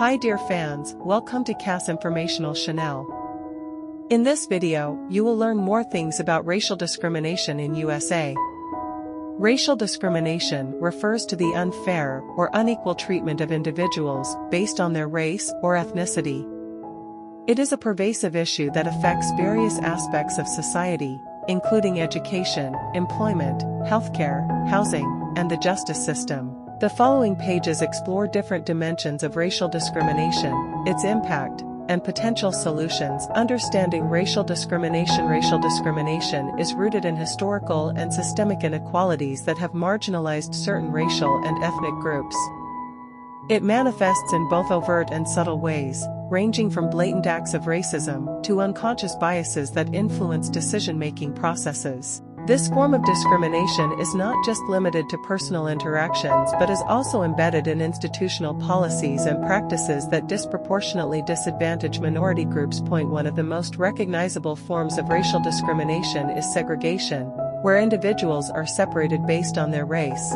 Hi dear fans, welcome to CAS Informational Channel. In this video, you will learn more things about racial discrimination in USA. Racial discrimination refers to the unfair or unequal treatment of individuals based on their race or ethnicity. It is a pervasive issue that affects various aspects of society, including education, employment, healthcare, housing, and the justice system. The following pages explore different dimensions of racial discrimination, its impact, and potential solutions. Understanding racial discrimination. Racial discrimination is rooted in historical and systemic inequalities that have marginalized certain racial and ethnic groups. It manifests in both overt and subtle ways, ranging from blatant acts of racism to unconscious biases that influence decision-making processes. This form of discrimination is not just limited to personal interactions but is also embedded in institutional policies and practices that disproportionately disadvantage minority groups. One of the most recognizable forms of racial discrimination is segregation, where individuals are separated based on their race.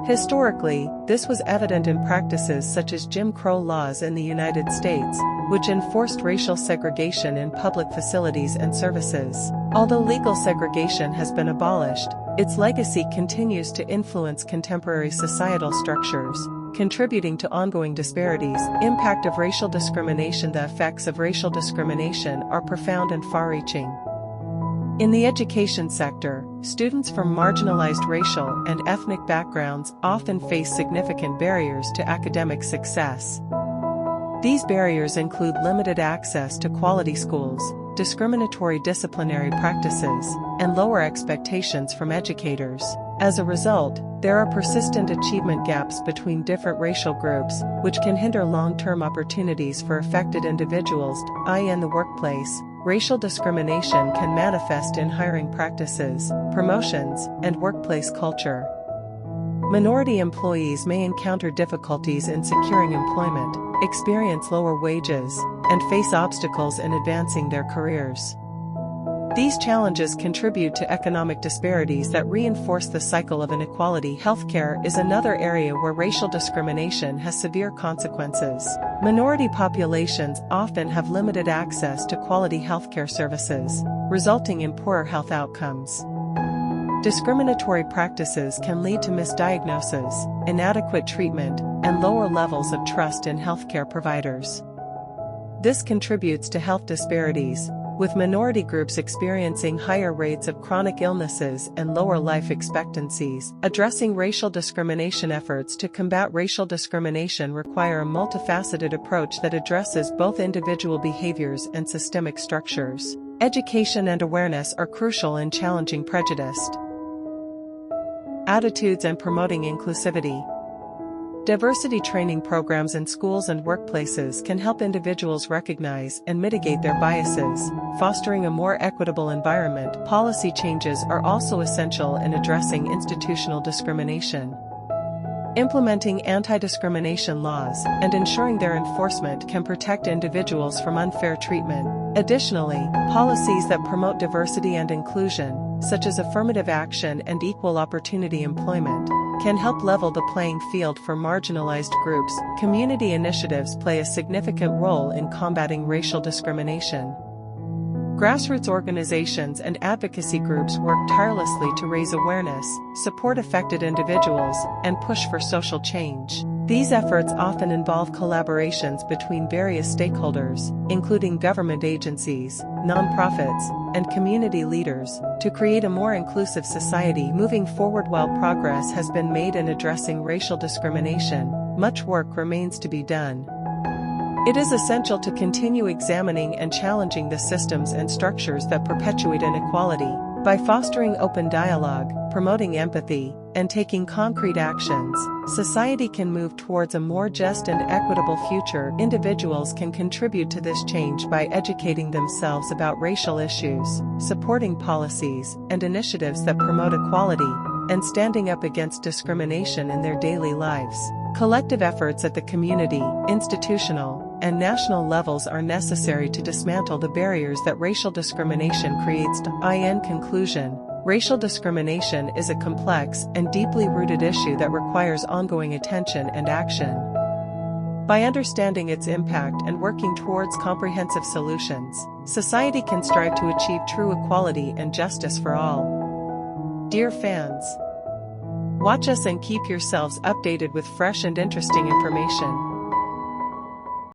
Historically, this was evident in practices such as Jim Crow laws in the United States, which enforced racial segregation in public facilities and services. Although legal segregation has been abolished, its legacy continues to influence contemporary societal structures, contributing to ongoing disparities. Impact of racial discrimination. The effects of racial discrimination are profound and far-reaching. In the education sector, students from marginalized racial and ethnic backgrounds often face significant barriers to academic success. These barriers include limited access to quality schools, discriminatory disciplinary practices, and lower expectations from educators. As a result, there are persistent achievement gaps between different racial groups, which can hinder long-term opportunities for affected individuals. In the workplace, racial discrimination can manifest in hiring practices, promotions, and workplace culture. Minority employees may encounter difficulties in securing employment, experience lower wages, and face obstacles in advancing their careers. These challenges contribute to economic disparities that reinforce the cycle of inequality. Healthcare is another area where racial discrimination has severe consequences. Minority populations often have limited access to quality healthcare services, resulting in poorer health outcomes. Discriminatory practices can lead to misdiagnosis, inadequate treatment, and lower levels of trust in healthcare providers. This contributes to health disparities, with minority groups experiencing higher rates of chronic illnesses and lower life expectancies. Addressing racial discrimination. Efforts to combat racial discrimination require a multifaceted approach that addresses both individual behaviors and systemic structures. Education and awareness are crucial in challenging prejudice, attitudes and promoting inclusivity. Diversity training programs in schools and workplaces can help individuals recognize and mitigate their biases, fostering a more equitable environment. Policy changes are also essential in addressing institutional discrimination. Implementing anti-discrimination laws and ensuring their enforcement can protect individuals from unfair treatment. Additionally, policies that promote diversity and inclusion, such as affirmative action and equal opportunity employment, can help level the playing field for marginalized groups. Community initiatives play a significant role in combating racial discrimination. Grassroots organizations and advocacy groups work tirelessly to raise awareness, support affected individuals, and push for social change. These efforts often involve collaborations between various stakeholders, including government agencies, nonprofits, and community leaders, to create a more inclusive society. Moving forward. While progress has been made in addressing racial discrimination, much work remains to be done. It is essential to continue examining and challenging the systems and structures that perpetuate inequality. By fostering open dialogue, promoting empathy, and taking concrete actions, society can move towards a more just and equitable future. Individuals can contribute to this change by educating themselves about racial issues, supporting policies and initiatives that promote equality, and standing up against discrimination in their daily lives. Collective efforts at the community, institutional, and national levels are necessary to dismantle the barriers that racial discrimination creates. In conclusion, racial discrimination is a complex and deeply rooted issue that requires ongoing attention and action. By understanding its impact and working towards comprehensive solutions, society can strive to achieve true equality and justice for all. Dear fans, watch us and keep yourselves updated with fresh and interesting information.